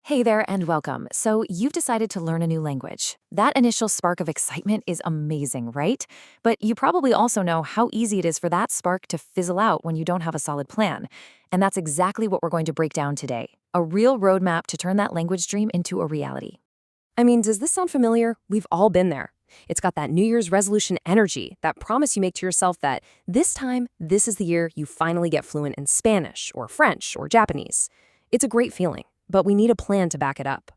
Hey there and welcome. So, you've decided to learn a new language. That initial spark of excitement is amazing, right? But you probably also know how easy it is for that spark to fizzle out when you don't have a solid plan. And that's exactly what we're going to break down today, a real roadmap to turn that language dream into a reality. I mean, does this sound familiar? We've all been there. It's got that New Year's resolution energy, that promise you make to yourself that this time, this is the year you finally get fluent in Spanish or French or Japanese. It's a great feeling, but we need a plan to back it up.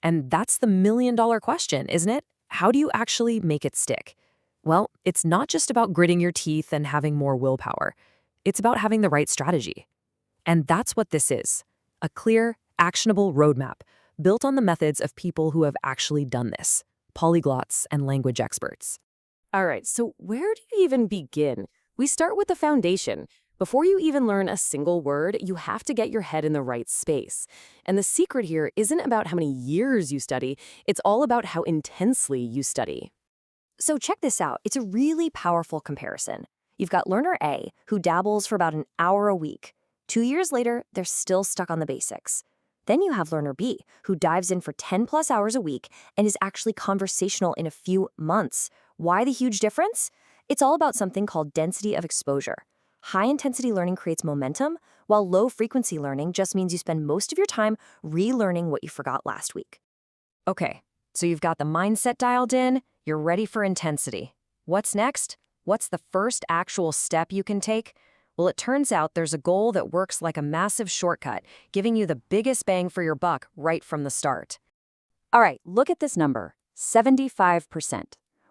And that's the million-dollar question, isn't it? How do you actually make it stick? Well, it's not just about gritting your teeth and having more willpower. It's about having the right strategy. And that's what this is, a clear, actionable roadmap built on the methods of people who have actually done this, polyglots and language experts. All right, so where do you even begin? We start with the foundation. Before you even learn a single word, you have to get your head in the right space. And the secret here isn't about how many years you study, it's all about how intensely you study. So check this out. It's a really powerful comparison. You've got learner A, who dabbles for about an hour a week. 2 years later, they're still stuck on the basics. Then you have learner B, who dives in for 10 plus hours a week and is actually conversational in a few months. Why the huge difference? It's all about something called density of exposure. High-intensity learning creates momentum, while low-frequency learning just means you spend most of your time relearning what you forgot last week. Okay, so you've got the mindset dialed in, you're ready for intensity. What's next? What's the first actual step you can take? Well, it turns out there's a goal that works like a massive shortcut, giving you the biggest bang for your buck right from the start. All right, look at this number, 75%.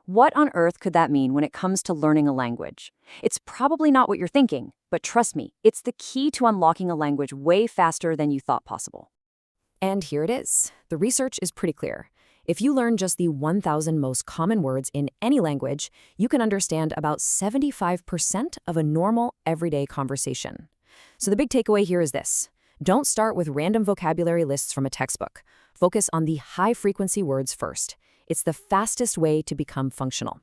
What on earth could that mean when it comes to learning a language? It's probably not what you're thinking, but trust me, it's the key to unlocking a language way faster than you thought possible. And here it is. The research is pretty clear. If you learn just the 1,000 most common words in any language, you can understand about 75% of a normal, everyday conversation. So the big takeaway here is this. Don't start with random vocabulary lists from a textbook. Focus on the high-frequency words first. It's the fastest way to become functional.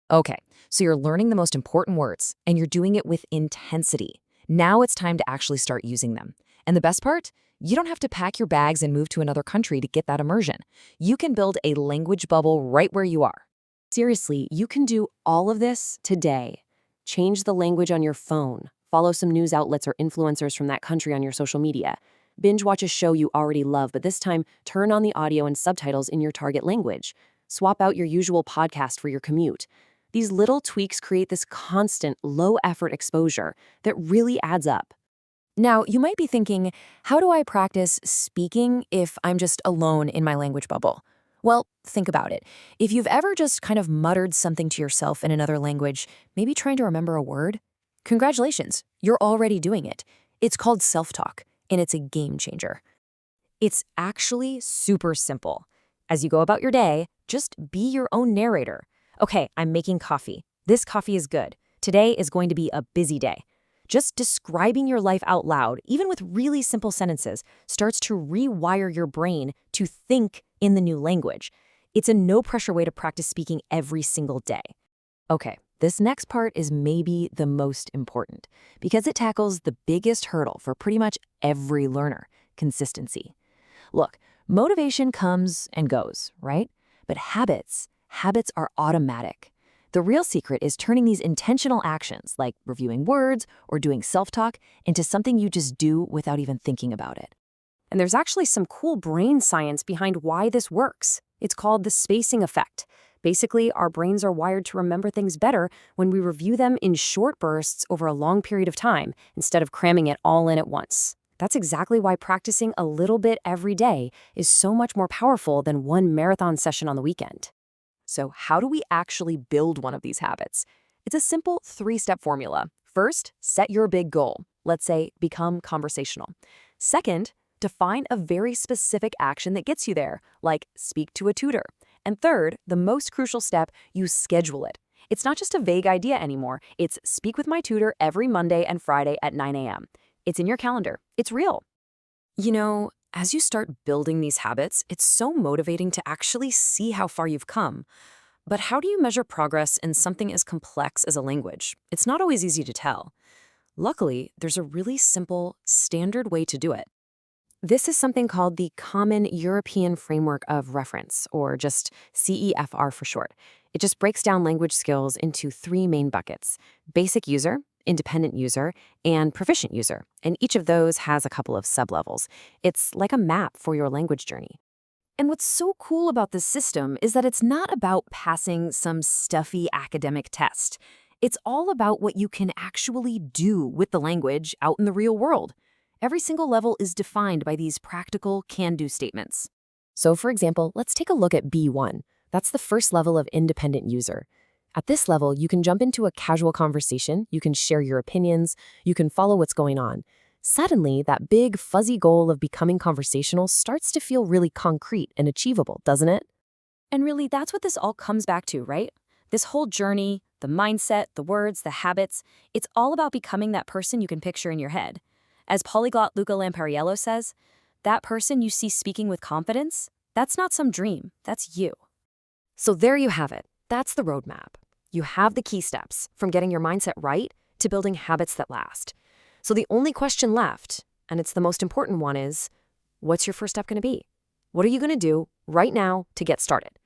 Okay, so you're learning the most important words, and you're doing it with intensity. Now it's time to actually start using them. And the best part? You don't have to pack your bags and move to another country to get that immersion. You can build a language bubble right where you are. Seriously, you can do all of this today. Change the language on your phone. Follow some news outlets or influencers from that country on your social media. Binge watch a show you already love, but this time, turn on the audio and subtitles in your target language. Swap out your usual podcast for your commute. These little tweaks create this constant, low-effort exposure that really adds up. Now, you might be thinking, how do I practice speaking if I'm just alone in my language bubble? Well, think about it. If you've ever just kind of muttered something to yourself in another language, maybe trying to remember a word, congratulations, you're already doing it. It's called self-talk, and it's a game changer. It's actually super simple. As you go about your day, just be your own narrator. Okay, I'm making coffee. This coffee is good. Today is going to be a busy day. Just describing your life out loud, even with really simple sentences, starts to rewire your brain to think in the new language. It's a no-pressure way to practice speaking every single day. Okay, this next part is maybe the most important because it tackles the biggest hurdle for pretty much every learner, consistency. Look, motivation comes and goes, right? But habits are automatic. The real secret is turning these intentional actions, like reviewing words or doing self-talk, into something you just do without even thinking about it. And there's actually some cool brain science behind why this works. It's called the spacing effect. Basically, our brains are wired to remember things better when we review them in short bursts over a long period of time, instead of cramming it all in at once. That's exactly why practicing a little bit every day is so much more powerful than one marathon session on the weekend. So how do we actually build one of these habits? It's a simple 3-step formula. First, set your big goal. Let's say, become conversational. Second, define a very specific action that gets you there, like speak to a tutor. And third, the most crucial step, you schedule it. It's not just a vague idea anymore. It's speak with my tutor every Monday and Friday at 9 a.m. It's in your calendar. It's real. You know, as you start building these habits, it's so motivating to actually see how far you've come. But how do you measure progress in something as complex as a language? It's not always easy to tell. Luckily, there's a really simple, standard way to do it. This is something called the Common European Framework of Reference, or just CEFR for short. It just breaks down language skills into three main buckets: basic user, independent user, and proficient user. And each of those has a couple of sublevels. It's like a map for your language journey. And what's so cool about this system is that it's not about passing some stuffy academic test. It's all about what you can actually do with the language out in the real world. Every single level is defined by these practical can-do statements. So for example, let's take a look at B1. That's the first level of independent user. At this level, you can jump into a casual conversation, you can share your opinions, you can follow what's going on. Suddenly, that big, fuzzy goal of becoming conversational starts to feel really concrete and achievable, doesn't it? And really, that's what this all comes back to, right? This whole journey, the mindset, the words, the habits, it's all about becoming that person you can picture in your head. As polyglot Luca Lampariello says, that person you see speaking with confidence, that's not some dream, that's you. So there you have it. That's the roadmap. You have the key steps, from getting your mindset right to building habits that last. So the only question left, and it's the most important one, is what's your first step going to be? What are you going to do right now to get started?